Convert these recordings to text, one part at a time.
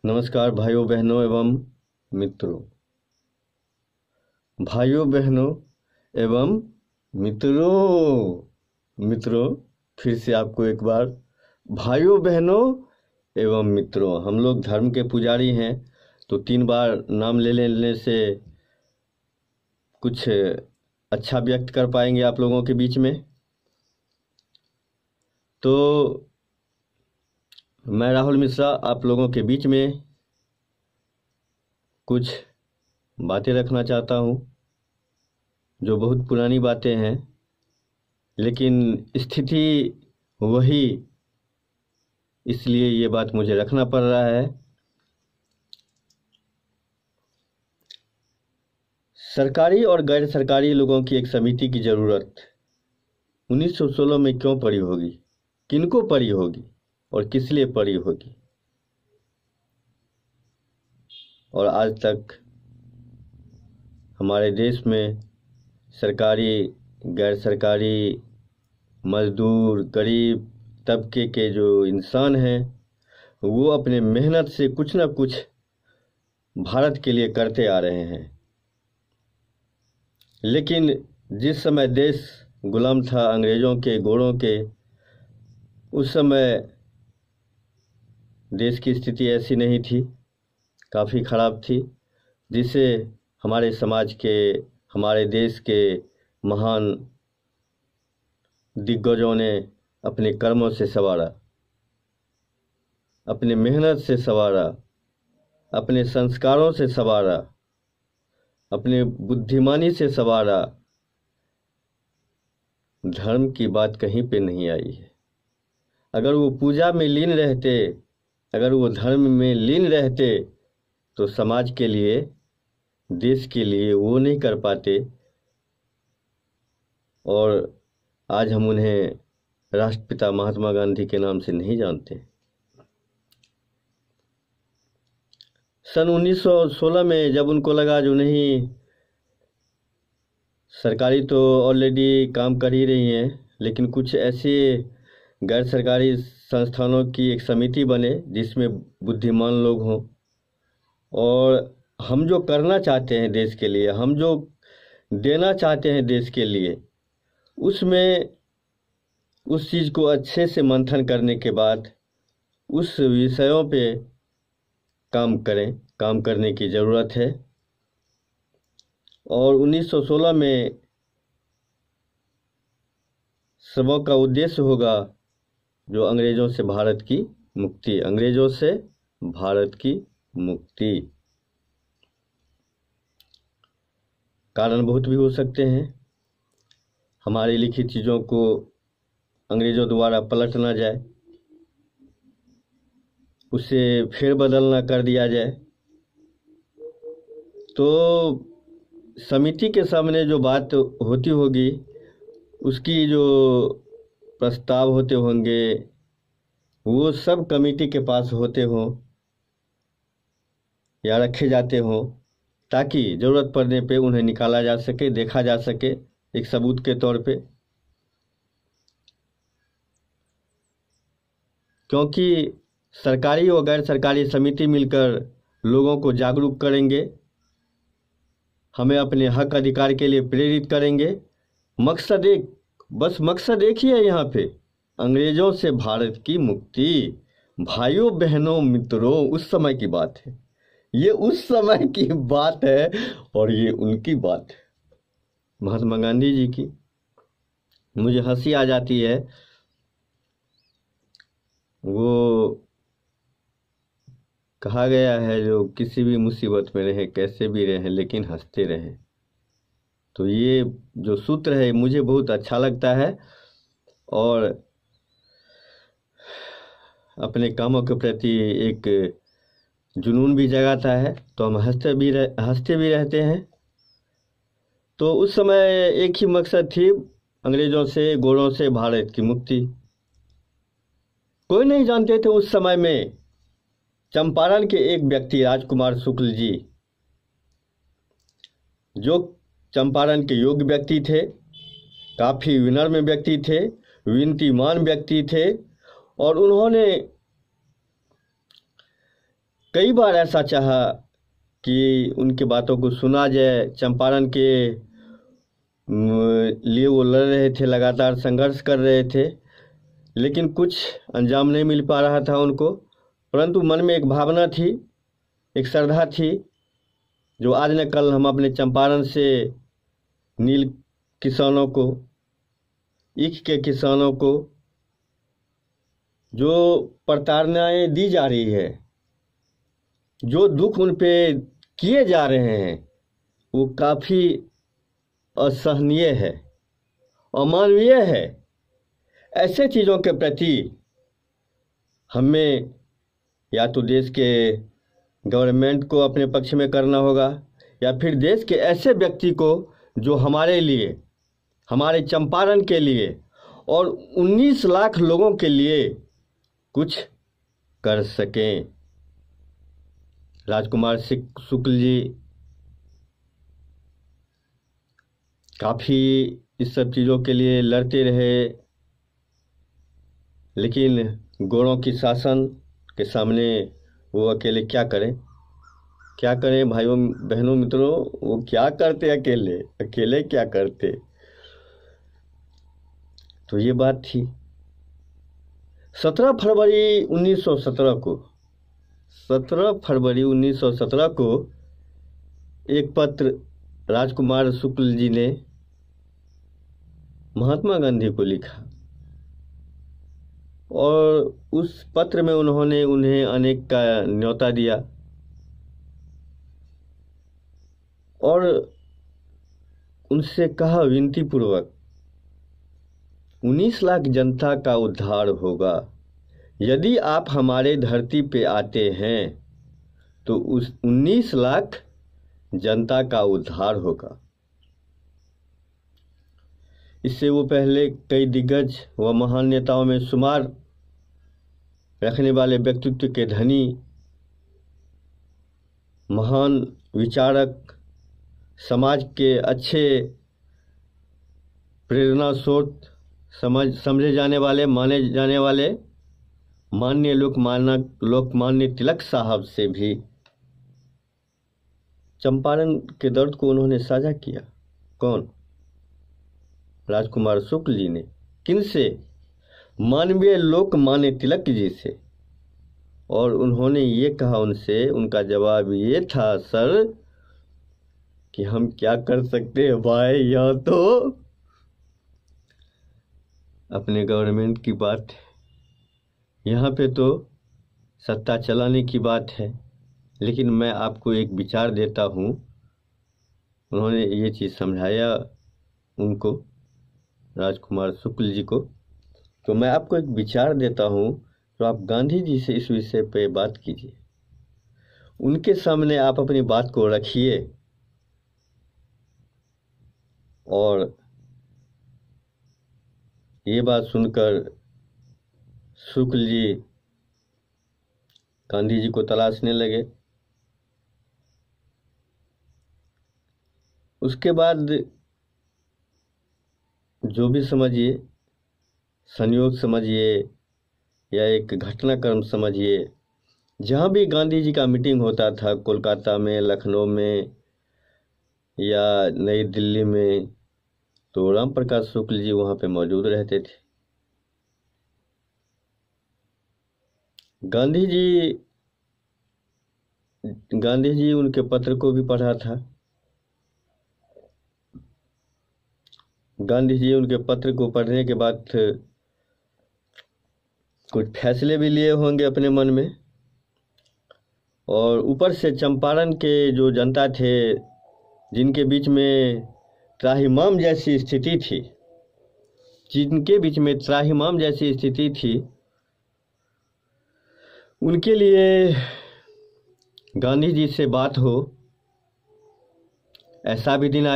नमस्कार भाइयों बहनों एवं मित्रों। भाइयों बहनों एवं मित्रों फिर से आपको एक बार भाइयों बहनों एवं मित्रों। हम लोग धर्म के पुजारी हैं तो 3 बार नाम ले लेने से कुछ अच्छा व्यक्त कर पाएंगे आप लोगों के बीच में। तो मैं राहुल मिश्रा आप लोगों के बीच में कुछ बातें रखना चाहता हूँ जो बहुत पुरानी बातें हैं, लेकिन स्थिति वही, इसलिए ये बात मुझे रखना पड़ रहा है। सरकारी और गैर सरकारी लोगों की एक समिति की ज़रूरत 1916 में क्यों पड़ी होगी, किनको पड़ी होगी और किस लिए पड़ी होगी, और आज तक हमारे देश में सरकारी गैर सरकारी मजदूर गरीब तबके के जो इंसान हैं वो अपने मेहनत से कुछ ना कुछ भारत के लिए करते आ रहे हैं। लेकिन जिस समय देश गुलाम था अंग्रेज़ों के गोरों के, उस समय देश की स्थिति ऐसी नहीं थी, काफ़ी ख़राब थी, जिसे हमारे समाज के हमारे देश के महान दिग्गजों ने अपने कर्मों से संवारा, अपने मेहनत से संवारा, अपने संस्कारों से संवारा, अपने बुद्धिमानी से संवारा। धर्म की बात कहीं पे नहीं आई है। अगर वो पूजा में लीन रहते, अगर वो धर्म में लीन रहते तो समाज के लिए, देश के लिए वो नहीं कर पाते, और आज हम उन्हें राष्ट्रपिता महात्मा गांधी के नाम से नहीं जानते। सन 1916 में जब उनको लगा जो नहीं, सरकारी तो ऑलरेडी काम कर ही रही हैं, लेकिन कुछ ऐसे गैर सरकारी संस्थानों की एक समिति बने जिसमें बुद्धिमान लोग हों, और हम जो करना चाहते हैं देश के लिए, हम जो देना चाहते हैं देश के लिए, उसमें उस चीज़ को अच्छे से मंथन करने के बाद उस विषयों पे काम करें, काम करने की ज़रूरत है। और 1916 में सबों का उद्देश्य होगा जो अंग्रेज़ों से भारत की मुक्ति, अंग्रेज़ों से भारत की मुक्ति। कारण बहुत भी हो सकते हैं, हमारी लिखी चीज़ों को अंग्रेज़ों द्वारा पलट ना जाए, उसे फेरबदल ना कर दिया जाए। तो समिति के सामने जो बात होती होगी, उसकी जो प्रस्ताव होते होंगे, वो सब कमेटी के पास होते हों या रखे जाते हों, ताकि ज़रूरत पड़ने पे उन्हें निकाला जा सके, देखा जा सके एक सबूत के तौर पे। क्योंकि सरकारी और गैर सरकारी समिति मिलकर लोगों को जागरूक करेंगे, हमें अपने हक अधिकार के लिए प्रेरित करेंगे। मकसद एक ही है यहाँ पे, अंग्रेज़ों से भारत की मुक्ति। भाइयों बहनों मित्रों, उस समय की बात है, ये उस समय की बात है और ये उनकी बात है, महात्मा गांधी जी की। मुझे हंसी आ जाती है, वो कहा गया है जो किसी भी मुसीबत में रहे, कैसे भी रहें, लेकिन हंसते रहें। तो ये जो सूत्र है मुझे बहुत अच्छा लगता है और अपने कामों के प्रति एक जुनून भी जगाता है, तो हम हंसते भी रहते हैं। तो उस समय एक ही मकसद थी, अंग्रेज़ों से गोरों से भारत की मुक्ति। कोई नहीं जानते थे उस समय में चंपारण के एक व्यक्ति राजकुमार शुक्ल जी, जो चंपारण के योग्य व्यक्ति थे, काफ़ी विनम्र व्यक्ति थे, विनतीमान व्यक्ति थे, और उन्होंने कई बार ऐसा चाहा कि उनकी बातों को सुना जाए। चंपारण के लिए वो लड़ रहे थे, लगातार संघर्ष कर रहे थे, लेकिन कुछ अंजाम नहीं मिल पा रहा था उनको। परंतु मन में एक भावना थी, एक श्रद्धा थी, जो आज न कल हम अपने चंपारण से नील किसानों को, ईख के किसानों को जो प्रताड़नाएं दी जा रही है, जो दुख उन पे किए जा रहे हैं, वो काफ़ी असहनीय है, अमानवीय है। ऐसे चीज़ों के प्रति हमें या तो देश के गवर्नमेंट को अपने पक्ष में करना होगा, या फिर देश के ऐसे व्यक्ति को जो हमारे लिए, हमारे चंपारण के लिए और 19 लाख लोगों के लिए कुछ कर सकें। राजकुमार शुक्ल जी काफ़ी इस सब चीज़ों के लिए लड़ते रहे, लेकिन गोरों की शासन के सामने वो अकेले क्या करें, क्या करें भाइयों बहनों मित्रों, वो क्या करते अकेले, अकेले क्या करते। तो ये बात थी। 17 फरवरी 1917 को 17 फरवरी 1917 को एक पत्र राजकुमार शुक्ल जी ने महात्मा गांधी को लिखा, और उस पत्र में उन्होंने उन्हें अनेक का न्योता दिया और उनसे कहा विनती पूर्वक, 19 लाख जनता का उद्धार होगा। यदि आप हमारे धरती पे आते हैं तो उस 19 लाख जनता का उद्धार होगा। इससे वो पहले कई दिग्गज व महान नेताओं में शुमार रखने वाले व्यक्तित्व के धनी, महान विचारक, समाज के अच्छे प्रेरणा स्रोत समझे जाने वाले, माने जाने वाले माननीय लोकमान्य तिलक साहब से भी चंपारण के दर्द को उन्होंने साझा किया। कौन? राजकुमार शुक्ल जी ने। किनसे? मानवीय लोकमान्य तिलक जी से। और उन्होंने ये कहा उनसे, उनका जवाब ये था, सर कि हम क्या कर सकते हैं भाई, यह तो अपने गवर्नमेंट की बात है, यहाँ पे तो सत्ता चलाने की बात है, लेकिन मैं आपको एक विचार देता हूँ। उन्होंने ये चीज़ समझाया उनको, राजकुमार शुक्ल जी को। तो मैं आपको एक विचार देता हूँ, तो आप गांधी जी से इस विषय पे बात कीजिए, उनके सामने आप अपनी बात को रखिए, और ये बात सुनकर शुक्ल जी गांधी जी को तलाशने लगे। उसके बाद जो भी समझिए, संयोग समझिए या एक घटनाक्रम समझिए, जहाँ भी गांधी जी का मीटिंग होता था, कोलकाता में, लखनऊ में या नई दिल्ली में, तो राम प्रकाश शुक्ल जी वहाँ पे मौजूद रहते थे। गांधी जी उनके पत्र को भी पढ़ा था। गांधी जी उनके पत्र को पढ़ने के बाद कुछ फैसले भी लिए होंगे अपने मन में, और ऊपर से चंपारण के जो जनता थे, जिनके बीच में त्राहिमाम जैसी स्थिति थी, उनके लिए गांधी जी से बात हो, ऐसा भी दिन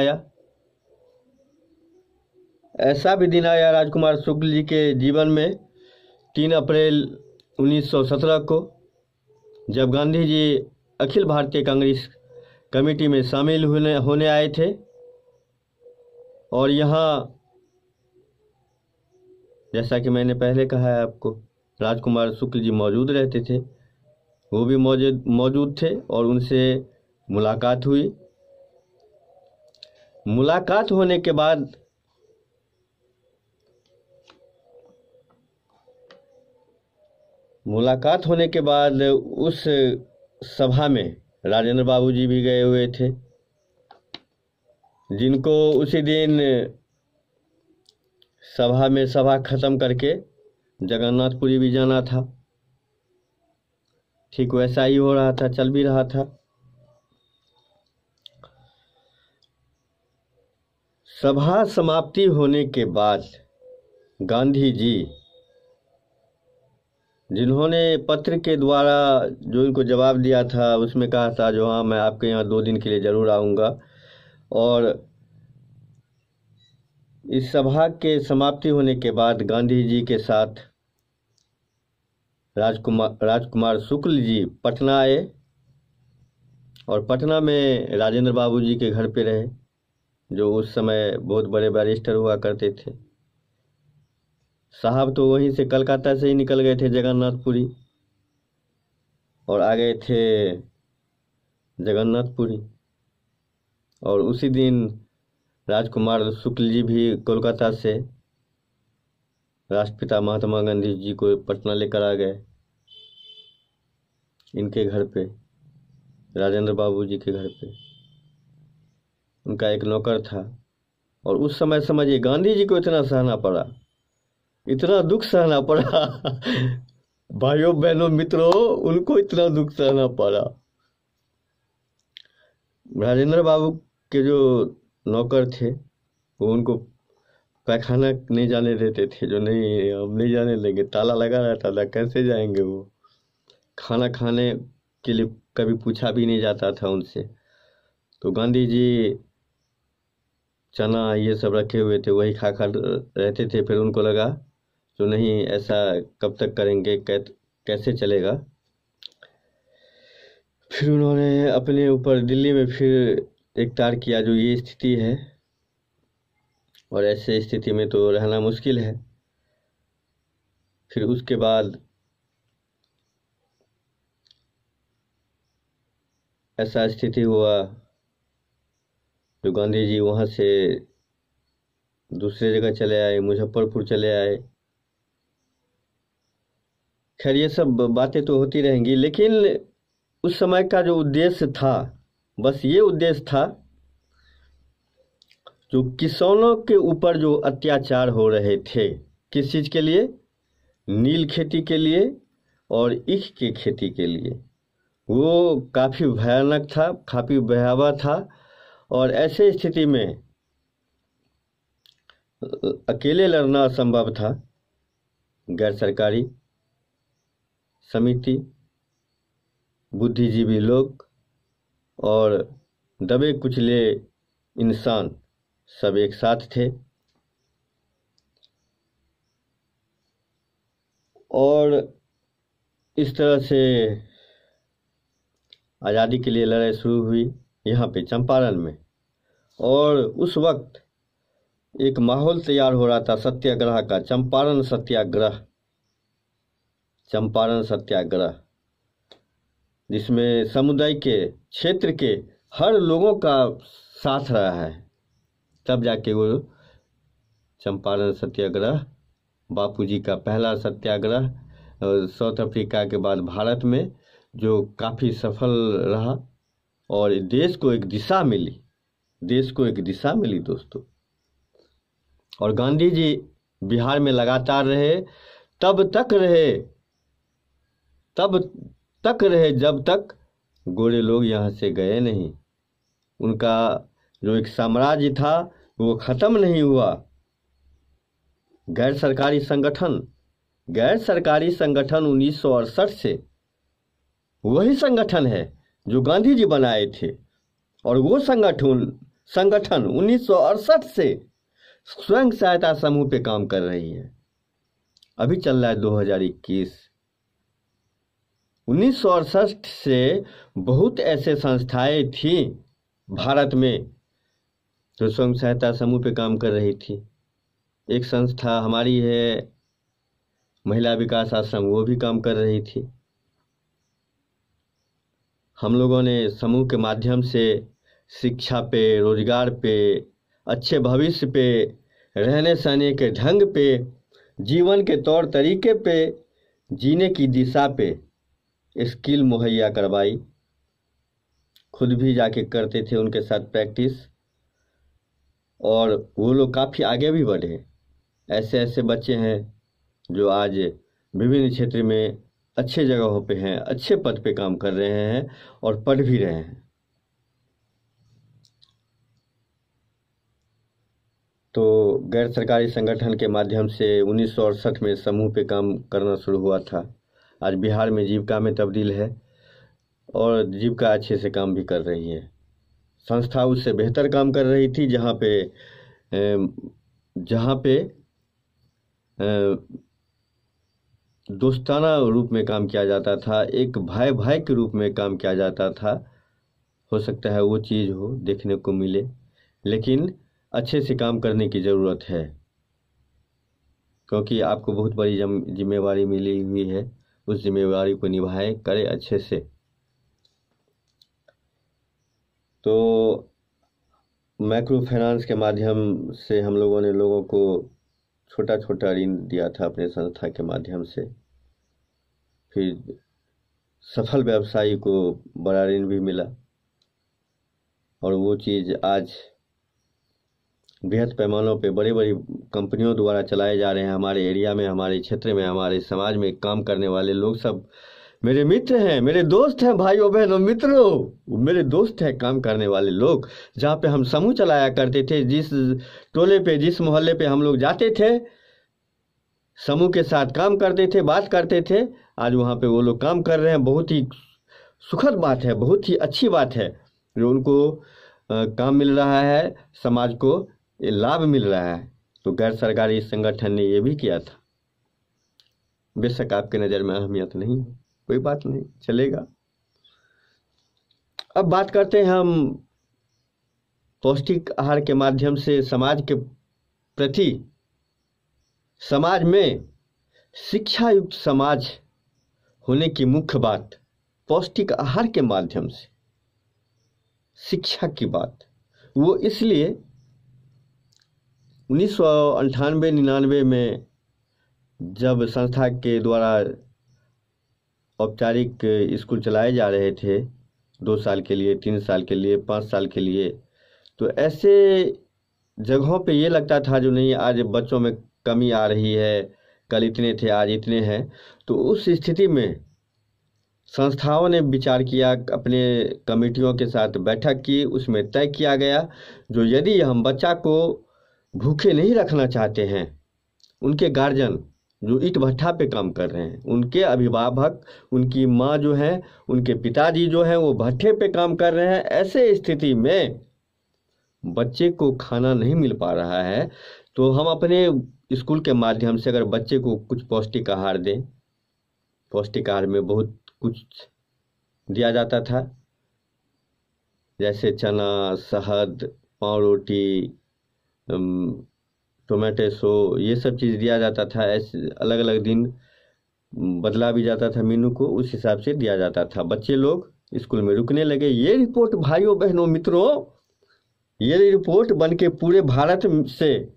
आया राजकुमार शुक्ल जी के जीवन में। 3 अप्रैल 1917 को जब गांधी जी अखिल भारतीय कांग्रेस कमेटी में शामिल होने आए थे, और यहाँ जैसा कि मैंने पहले कहा है आपको, राजकुमार शुक्ल जी मौजूद रहते थे। वो भी मौजूद थे और उनसे मुलाकात हुई। मुलाकात होने के बाद उस सभा में राजेंद्र बाबू जी भी गए हुए थे, जिनको उसी दिन सभा में सभा खत्म करके जगन्नाथपुरी भी जाना था। ठीक वैसा ही हो रहा था, चल भी रहा था। सभा समाप्ति होने के बाद गांधी जी, जिन्होंने पत्र के द्वारा जो इनको जवाब दिया था, उसमें कहा था जो हाँ मैं आपके यहाँ 2 दिन के लिए ज़रूर आऊँगा, और इस सभा के समाप्ति होने के बाद गांधी जी के साथ राजकुमार शुक्ल जी पटना आए और पटना में राजेंद्र बाबू जी के घर पे रहे, जो उस समय बहुत बड़े बैरिस्टर हुआ करते थे। साहब तो वहीं से कलकत्ता से ही निकल गए थे जगन्नाथपुरी और आ गए थे जगन्नाथपुरी, और उसी दिन राजकुमार शुक्ल जी भी कोलकाता से राष्ट्रपिता महात्मा गांधी जी को पटना लेकर आ गए, इनके घर पे, राजेंद्र बाबू जी के घर पे। उनका एक नौकर था, और उस समय समझिए गांधी जी को इतना सहना पड़ा, इतना दुख सहना पड़ा भाइयों बहनों मित्रों, उनको इतना दुख सहना पड़ा। राजेंद्र बाबू के जो नौकर थे वो उनको पैखाना नहीं जाने देते थे, जो नहीं हम नहीं जाने देंगे, ताला लगा रहता था, कैसे जाएंगे वो। खाना खाने के लिए कभी पूछा भी नहीं जाता था उनसे। तो गांधी जी चना ये सब रखे हुए थे, वही खा रहते थे। फिर उनको लगा तो नहीं, ऐसा कब तक करेंगे, कैसे चलेगा। फिर उन्होंने अपने ऊपर दिल्ली में फिर इकरार किया जो ये स्थिति है और ऐसे स्थिति में तो रहना मुश्किल है। फिर उसके बाद ऐसा स्थिति हुआ तो गांधी जी वहाँ से दूसरे जगह चले आए, मुजफ्फरपुर चले आए। खैर ये सब बातें तो होती रहेंगी, लेकिन उस समय का जो उद्देश्य था, बस ये उद्देश्य था, जो किसानों के ऊपर जो अत्याचार हो रहे थे, किस चीज़ के लिए, नील खेती के लिए और ईख की खेती के लिए, वो काफ़ी भयानक था, काफ़ी भयावह था। और ऐसे स्थिति में अकेले लड़ना असंभव था। गैर सरकारी समिति, बुद्धिजीवी लोग और दबे कुचले इंसान सब एक साथ थे और इस तरह से आज़ादी के लिए लड़ाई शुरू हुई यहाँ पे चंपारण में। और उस वक्त एक माहौल तैयार हो रहा था सत्याग्रह का, चंपारण सत्याग्रह, जिसमें समुदाय के क्षेत्र के हर लोगों का साथ रहा है। तब जाके वो चंपारण सत्याग्रह, बापूजी का पहला सत्याग्रह, साउथ अफ्रीका के बाद भारत में, जो काफ़ी सफल रहा और देश को एक दिशा मिली दोस्तों। और गांधी जी बिहार में लगातार रहे, तब तक रहे जब तक गोरे लोग यहाँ से गए नहीं। उनका जो एक साम्राज्य था वो ख़त्म नहीं हुआ। गैर सरकारी संगठन 1968 से वही संगठन है जो गांधी जी बनाए थे, और वो संगठन 1968 से स्वयं सहायता समूह पे काम कर रही है। अभी चल रहा है 2021। 1968 से बहुत ऐसे संस्थाएं थी भारत में जो स्वयं सहायता समूह पे काम कर रही थी। एक संस्था हमारी है महिला विकास आश्रम, वो भी काम कर रही थी। हम लोगों ने समूह के माध्यम से शिक्षा पे, रोजगार पे, अच्छे भविष्य पे, रहने सहने के ढंग पे, जीवन के तौर तरीके पे, जीने की दिशा पे स्किल मुहैया करवाई। खुद भी जाके करते थे उनके साथ प्रैक्टिस, और वो लोग काफ़ी आगे भी बढ़े। ऐसे ऐसे बच्चे हैं जो आज विभिन्न क्षेत्र में अच्छे जगहों पे हैं, अच्छे पद पे काम कर रहे हैं और पढ़ भी रहे हैं। तो गैर सरकारी संगठन के माध्यम से 1968 में समूह पे काम करना शुरू हुआ था। आज बिहार में जीविका में तब्दील है और जीविका अच्छे से काम भी कर रही है। संस्था उससे बेहतर काम कर रही थी, जहाँ पे दोस्ताना रूप में काम किया जाता था, एक भाई भाई के रूप में काम किया जाता था। हो सकता है वो चीज़ हो देखने को मिले, लेकिन अच्छे से काम करने की ज़रूरत है, क्योंकि आपको बहुत बड़ी जिम्मेवारी मिली हुई है। उस जिम्मेवारी को निभाएं, करें अच्छे से। तो माइक्रो फाइनेंस के माध्यम से हम लोगों ने लोगों को छोटा छोटा ऋण दिया था अपने संस्था के माध्यम से। फिर सफल व्यवसायी को बड़ा ऋण भी मिला, और वो चीज़ आज बृहद पैमानों पे बड़ी बड़ी कंपनियों द्वारा चलाए जा रहे हैं। हमारे एरिया में, हमारे क्षेत्र में, हमारे समाज में काम करने वाले लोग सब मेरे मित्र हैं, मेरे दोस्त हैं, भाइयों बहनों मित्रों, मेरे दोस्त हैं काम करने वाले लोग। जहाँ पे हम समूह चलाया करते थे, जिस टोले पे, जिस मोहल्ले पे हम लोग जाते थे, समूह के साथ काम करते थे, बात करते थे, आज वहाँ पे वो लोग काम कर रहे हैं। बहुत ही सुखद बात है, बहुत ही अच्छी बात है जो उनको काम मिल रहा है, समाज को ये लाभ मिल रहा है। तो गैर सरकारी संगठन ने ये भी किया था। बेशक आपके नज़र में अहमियत नहीं, कोई बात नहीं, चलेगा। अब बात करते हैं हम पौष्टिक आहार के माध्यम से समाज के प्रति, समाज में शिक्षा युक्त समाज होने की मुख्य बात, पौष्टिक आहार के माध्यम से शिक्षा की बात। वो इसलिए 1998-99 में जब संस्था के द्वारा औपचारिक स्कूल चलाए जा रहे थे, 2 साल के लिए, 3 साल के लिए, 5 साल के लिए, तो ऐसे जगहों पे ये लगता था जो नहीं, आज बच्चों में कमी आ रही है, कल इतने थे आज इतने हैं। तो उस स्थिति में संस्थाओं ने विचार किया, अपने कमेटियों के साथ बैठक की, उसमें तय किया गया जो यदि हम बच्चा को भूखे नहीं रखना चाहते हैं, उनके गार्जियन जो ईंट भट्ठा पे काम कर रहे हैं, उनके अभिभावक, उनकी माँ जो है, उनके पिताजी जो हैं वो भट्ठे पे काम कर रहे हैं, ऐसे स्थिति में बच्चे को खाना नहीं मिल पा रहा है, तो हम अपने स्कूल के माध्यम से अगर बच्चे को कुछ पौष्टिक आहार दें। पौष्टिक आहार में बहुत कुछ दिया जाता था, जैसे चना, शहद, पाव रोटी, टोमेटो सो, ये सब चीज़ दिया जाता था। ऐसे अलग अलग दिन बदला भी जाता था मेनू को, उस हिसाब से दिया जाता था। बच्चे लोग स्कूल में रुकने लगे। ये रिपोर्ट भाइयों बहनों मित्रों, ये रिपोर्ट बन के पूरे भारत से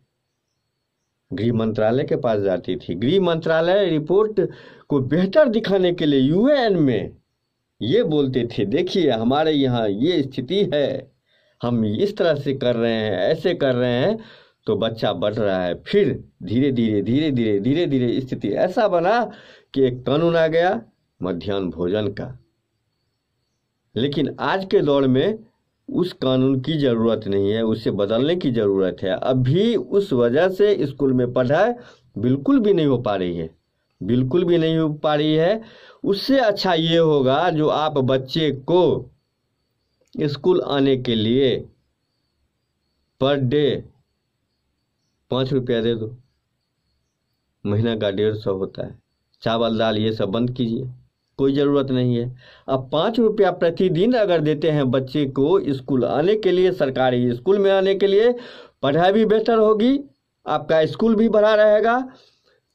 गृह मंत्रालय के पास जाती थी। गृह मंत्रालय रिपोर्ट को बेहतर दिखाने के लिए यूएन में ये बोलते थे, देखिए हमारे यहाँ ये स्थिति है, हम इस तरह से कर रहे हैं, ऐसे कर रहे हैं, तो बच्चा बढ़ रहा है। फिर धीरे धीरे स्थिति ऐसा बना कि एक कानून आ गया मध्याह्न भोजन का। लेकिन आज के दौर में उस कानून की ज़रूरत नहीं है, उसे बदलने की ज़रूरत है। अभी उस वजह से स्कूल में पढ़ाई बिल्कुल भी नहीं हो पा रही है, बिल्कुल भी नहीं हो पा रही है। उससे अच्छा ये होगा जो आप बच्चे को स्कूल आने के लिए पर डे 5 रुपया दे दो, महीना का 150 होता है। चावल दाल ये सब बंद कीजिए, कोई ज़रूरत नहीं है। अब 5 रुपया प्रतिदिन अगर देते हैं बच्चे को स्कूल आने के लिए, सरकारी स्कूल में आने के लिए, पढ़ाई भी बेहतर होगी, आपका स्कूल भी बड़ा रहेगा,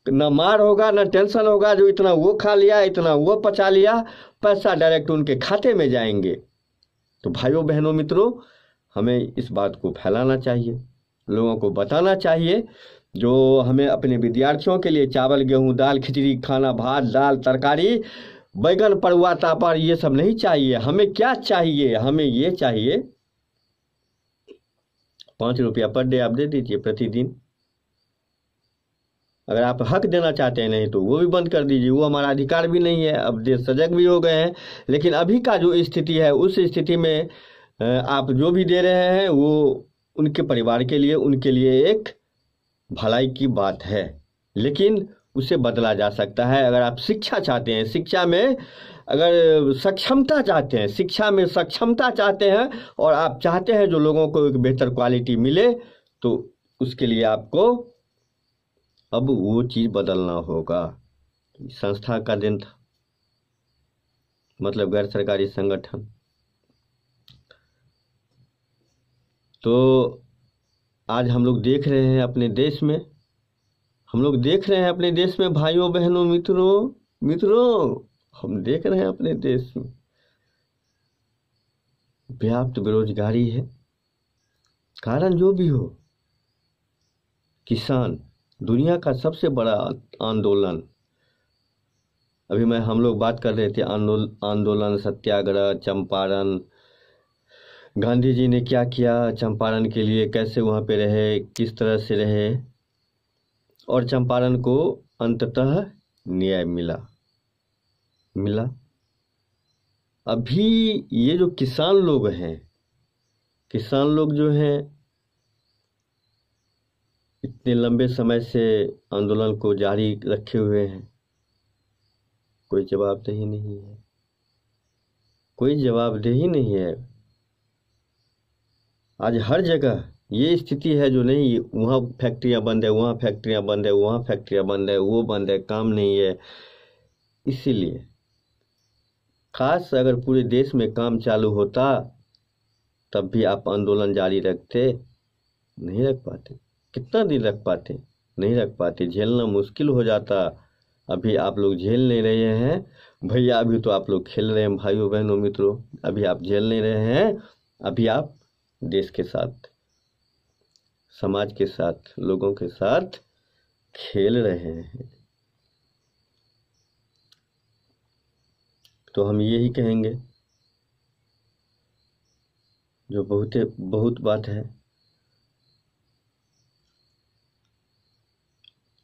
ना मार होगा ना टेंशन होगा, जो इतना वो खा लिया इतना वो पचा लिया, पैसा डायरेक्ट उनके खाते में जाएंगे। तो भाइयों बहनों मित्रों, हमें इस बात को फैलाना चाहिए, लोगों को बताना चाहिए। जो हमें अपने विद्यार्थियों के लिए चावल गेहूं दाल खिचड़ी खाना, भात दाल तरकारी बैगन पड़ुआ तापड़ ये सब नहीं चाहिए। हमें क्या चाहिए? हमें ये चाहिए 5 रुपया पर डे आप दे दीजिए प्रतिदिन। अगर आप हक देना चाहते हैं, नहीं तो वो भी बंद कर दीजिए, वो हमारा अधिकार भी नहीं है। अब देश सजग भी हो गए हैं, लेकिन अभी का जो स्थिति है उस स्थिति में आप जो भी दे रहे हैं वो उनके परिवार के लिए, उनके लिए एक भलाई की बात है, लेकिन उसे बदला जा सकता है। अगर आप शिक्षा चाहते हैं, शिक्षा में अगर सक्षमता चाहते हैं, शिक्षा में सक्षमता चाहते हैं और आप चाहते हैं जो लोगों को एक बेहतर क्वालिटी मिले, तो उसके लिए आपको अब वो चीज़ बदलना होगा। संस्था का दिन था, मतलब गैर सरकारी संगठन। तो आज हम लोग देख रहे हैं अपने देश में, भाइयों बहनों मित्रों हम देख रहे हैं अपने देश में व्याप्त बेरोजगारी है। कारण जो भी हो, किसान दुनिया का सबसे बड़ा आंदोलन, अभी हम लोग बात कर रहे थे आंदोलन सत्याग्रह चंपारण, गांधी जी ने क्या किया चंपारण के लिए, कैसे वहाँ पे रहे, किस तरह से रहे, और चंपारण को अंततः न्याय मिला। अभी ये जो किसान लोग जो हैं इतने लंबे समय से आंदोलन को जारी रखे हुए हैं, कोई जवाबदेही नहीं है। आज हर जगह ये स्थिति है, जो नहीं वहाँ फैक्ट्रियाँ बंद है, वहाँ फैक्ट्रियाँ बंद है, वहाँ फैक्ट्रियाँ बंद है, वो बंद है, काम नहीं है। इसीलिए खास अगर पूरे देश में काम चालू होता तब भी आप आंदोलन जारी रखते, नहीं रख पाते। कितना दिन रख पाते? नहीं रख पाते, झेलना मुश्किल हो जाता। अभी आप लोग झेल नहीं रहे हैं भैया, अभी तो आप लोग खेल रहे हैं भाइयों बहनों मित्रों, अभी आप झेल नहीं रहे हैं, अभी आप देश के साथ, समाज के साथ, लोगों के साथ खेल रहे हैं। तो हम यही कहेंगे, जो बहुत बात है,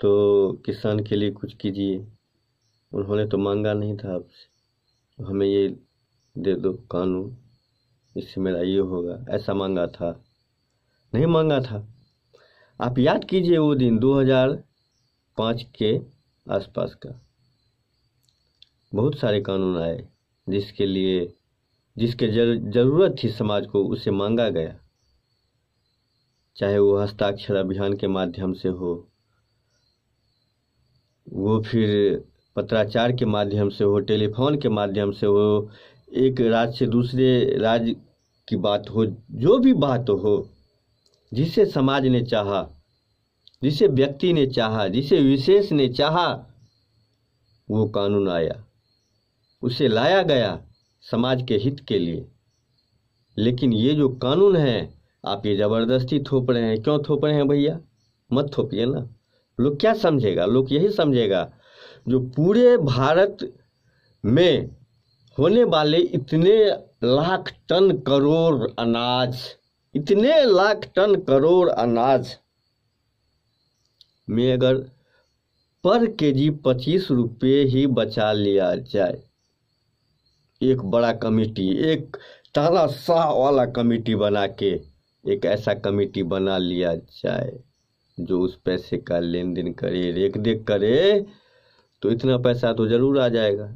तो किसान के लिए कुछ कीजिए। उन्होंने तो मांगा नहीं था आपसे, हमें ये दे दो कानून, इससे मेरा ये होगा, ऐसा मांगा था? नहीं मांगा था। आप याद कीजिए वो दिन 2005 के आसपास का, बहुत सारे कानून आए जिसके जरूरत थी समाज को, उसे मांगा गया। चाहे वो हस्ताक्षर अभियान के माध्यम से हो, वो फिर पत्राचार के माध्यम से हो, टेलीफोन के माध्यम से हो, एक राज्य से दूसरे राज्य की बात हो, जो भी बात हो, जिसे समाज ने चाहा, जिसे व्यक्ति ने चाहा, जिसे विशेष ने चाहा, वो कानून आया, उसे लाया गया समाज के हित के लिए। लेकिन ये जो कानून है आप ये ज़बरदस्ती थोप रहे हैं। क्यों थोप रहे हैं भैया? मत थोपिए ना। लोग क्या समझेगा? लोग यही समझेगा जो पूरे भारत में होने वाले इतने लाख टन करोड़ अनाज, इतने लाख टन करोड़ अनाज में अगर पर केजी 25 रुपये ही बचा लिया जाए, एक बड़ा कमेटी, एक तानाशाह वाला कमेटी बना के एक ऐसा कमेटी बना लिया जाए जो उस पैसे का लेन देन करे, रेख देख करे, तो इतना पैसा तो जरूर आ जाएगा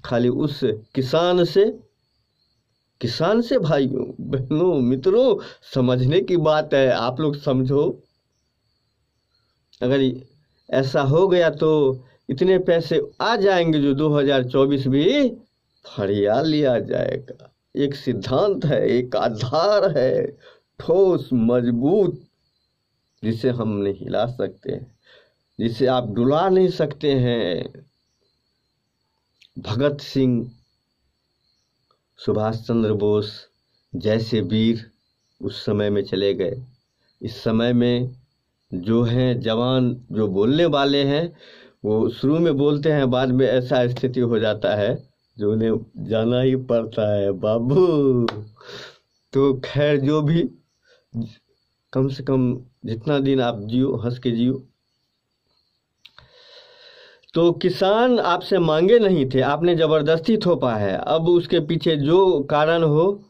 खाली उस किसान से। भाइयों बहनों मित्रों, समझने की बात है, आप लोग समझो। अगर ऐसा हो गया तो इतने पैसे आ जाएंगे जो 2024 भी फरिया लिया जाएगा। एक सिद्धांत है, एक आधार है, ठोस मजबूत, जिसे हम नहीं हिला सकते। जिसे आप डुला नहीं सकते हैं। भगत सिंह, सुभाष चंद्र बोस जैसे वीर उस समय में चले गए। इस समय में जो हैं जवान, जो बोलने वाले हैं, वो शुरू में बोलते हैं, बाद में ऐसा स्थिति हो जाता है जो उन्हें जाना ही पड़ता है बाबू। तो खैर, जो भी, कम से कम जितना दिन आप जियो, हंस के जियो। तो किसान आपसे मांगे नहीं थे, आपने ज़बरदस्ती थोपा है। अब उसके पीछे जो कारण हो,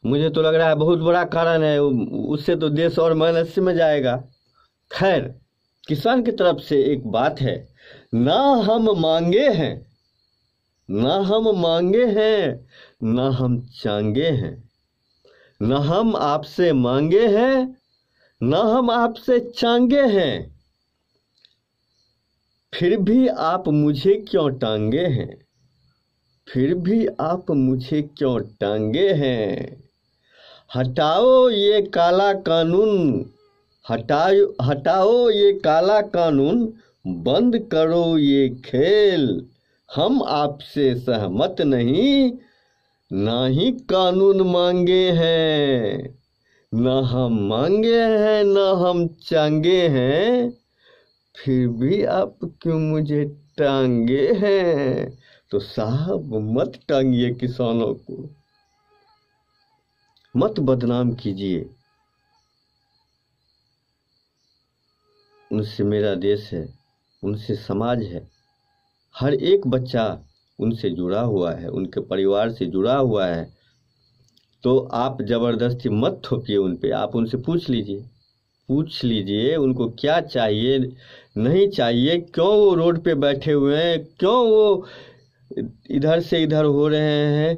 मुझे तो लग रहा है बहुत बड़ा कारण है, उससे तो देश और माइनस में जाएगा। खैर, किसान की तरफ से एक बात है, ना हम मांगे हैं, ना हम मांगे हैं, ना हम चांगे हैं, ना हम आपसे मांगे हैं, ना हम आपसे चांगे हैं, फिर भी आप मुझे क्यों टांगे हैं, फिर भी आप मुझे क्यों टांगे हैं। हटाओ ये काला कानून, हटाओ ये काला कानून, बंद करो ये खेल। हम आपसे सहमत नहीं, ना ही कानून मांगे हैं, ना हम मांगे हैं, ना हम चांगे हैं, फिर भी आप क्यों मुझे टांगे हैं। तो साहब, मत टांगिए किसानों को, मत बदनाम कीजिए। उनसे मेरा देश है, उनसे समाज है, हर एक बच्चा उनसे जुड़ा हुआ है, उनके परिवार से जुड़ा हुआ है। तो आप ज़बरदस्ती मत थोपिए उन पे, आप उनसे पूछ लीजिए उनको क्या चाहिए, नहीं चाहिए, क्यों वो रोड पे बैठे हुए हैं, क्यों वो इधर से इधर हो रहे हैं,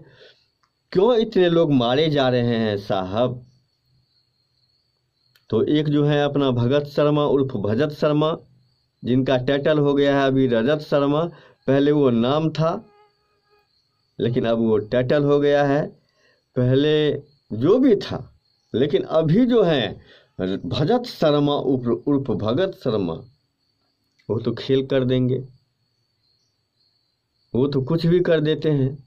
क्यों इतने लोग मारे जा रहे हैं साहब। तो एक जो है अपना भगत शर्मा उर्फ भजत शर्मा, जिनका टाइटल हो गया है अभी रजत शर्मा, पहले वो नाम था लेकिन अब वो टाइटल हो गया है। पहले जो भी था, लेकिन अभी जो है भजत शर्मा उर्फ भगत शर्मा, वो तो खेल कर देंगे, वो तो कुछ भी कर देते हैं।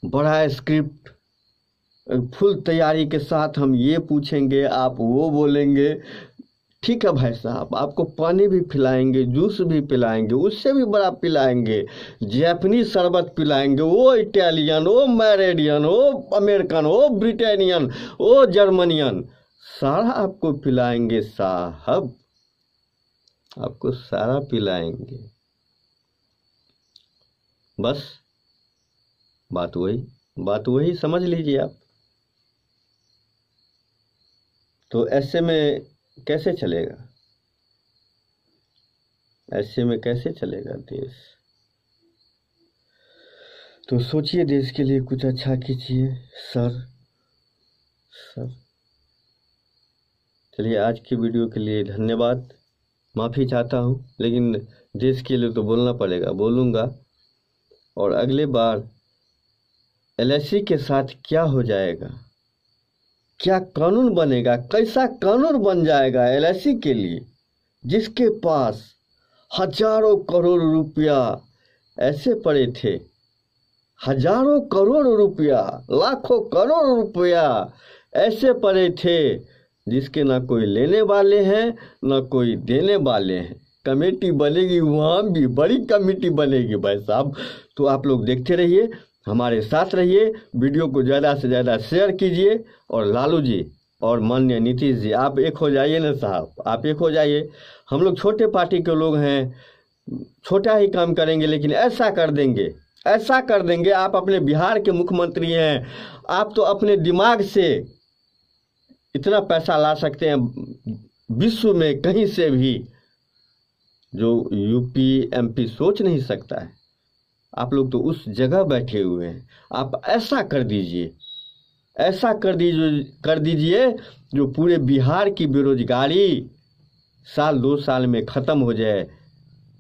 बड़ा स्क्रिप्ट, फुल तैयारी के साथ हम ये पूछेंगे, आप वो बोलेंगे। ठीक है भाई साहब, आपको पानी भी पिलाएंगे, जूस भी पिलाएंगे, उससे भी बड़ा पिलाएंगे, जैपनीज शरबत पिलाएंगे, वो इटालियन, वो मैरेडियन, वो अमेरिकन, वो ब्रिटेनियन, वो जर्मनियन, सारा आपको पिलाएंगे साहब, आपको सारा पिलाएंगे। बस बात वही समझ लीजिए आप। तो ऐसे में कैसे चलेगा, ऐसे में कैसे चलेगा देश। तो सोचिए, देश के लिए कुछ अच्छा कीजिए सर। चलिए, आज की वीडियो के लिए धन्यवाद। माफ़ी चाहता हूँ, लेकिन देश के लिए तो बोलना पड़ेगा, बोलूँगा। और अगले बार एलआईसी के साथ क्या हो जाएगा, क्या कानून बनेगा, कैसा कानून बन जाएगा एलआईसी के लिए, जिसके पास हजारों करोड़ रुपया ऐसे पड़े थे, हजारों करोड़ रुपया, लाखों करोड़ रुपया ऐसे पड़े थे, जिसके ना कोई लेने वाले हैं ना कोई देने वाले हैं। कमेटी बनेगी, वहाँ भी बड़ी कमेटी बनेगी भाई साहब। तो आप लोग देखते रहिए, हमारे साथ रहिए, वीडियो को ज़्यादा से ज़्यादा शेयर कीजिए। और लालू जी और माननीय नीतीश जी, आप एक हो जाइए ना साहब, आप एक हो जाइए। हम लोग छोटे पार्टी के लोग हैं, छोटा ही काम करेंगे, लेकिन ऐसा कर देंगे, ऐसा कर देंगे। आप अपने बिहार के मुख्यमंत्री हैं, आप तो अपने दिमाग से इतना पैसा ला सकते हैं विश्व में कहीं से भी, जो यूपी एमपी सोच नहीं सकता है। आप लोग तो उस जगह बैठे हुए हैं। आप ऐसा कर दीजिए, ऐसा कर दीजिए जो पूरे बिहार की बेरोजगारी साल 2 साल में ख़त्म हो जाए।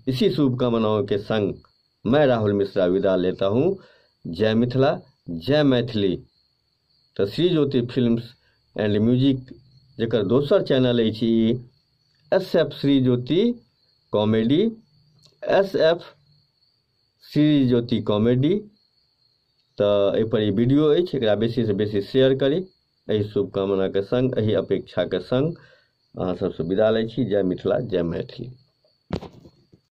इसी शुभकामनाओं के संग मैं राहुल मिश्रा विदा लेता हूँ। जय मिथिला, जय मैथिली। तो Shri Jyoti films and music जेकर दोसर चैनल अछि, SF Shri Jyoti comedy, SF Shri Jyoti comedy. तो एहि पर ई वीडियो अछि, एकरा बेसी से बेसी शेयर करी। एहि शुभकामना के संग, एहि अपेक्षा के संग अहाँ सबसे विदा लै छी। जय मिथिला, जय मैथिली।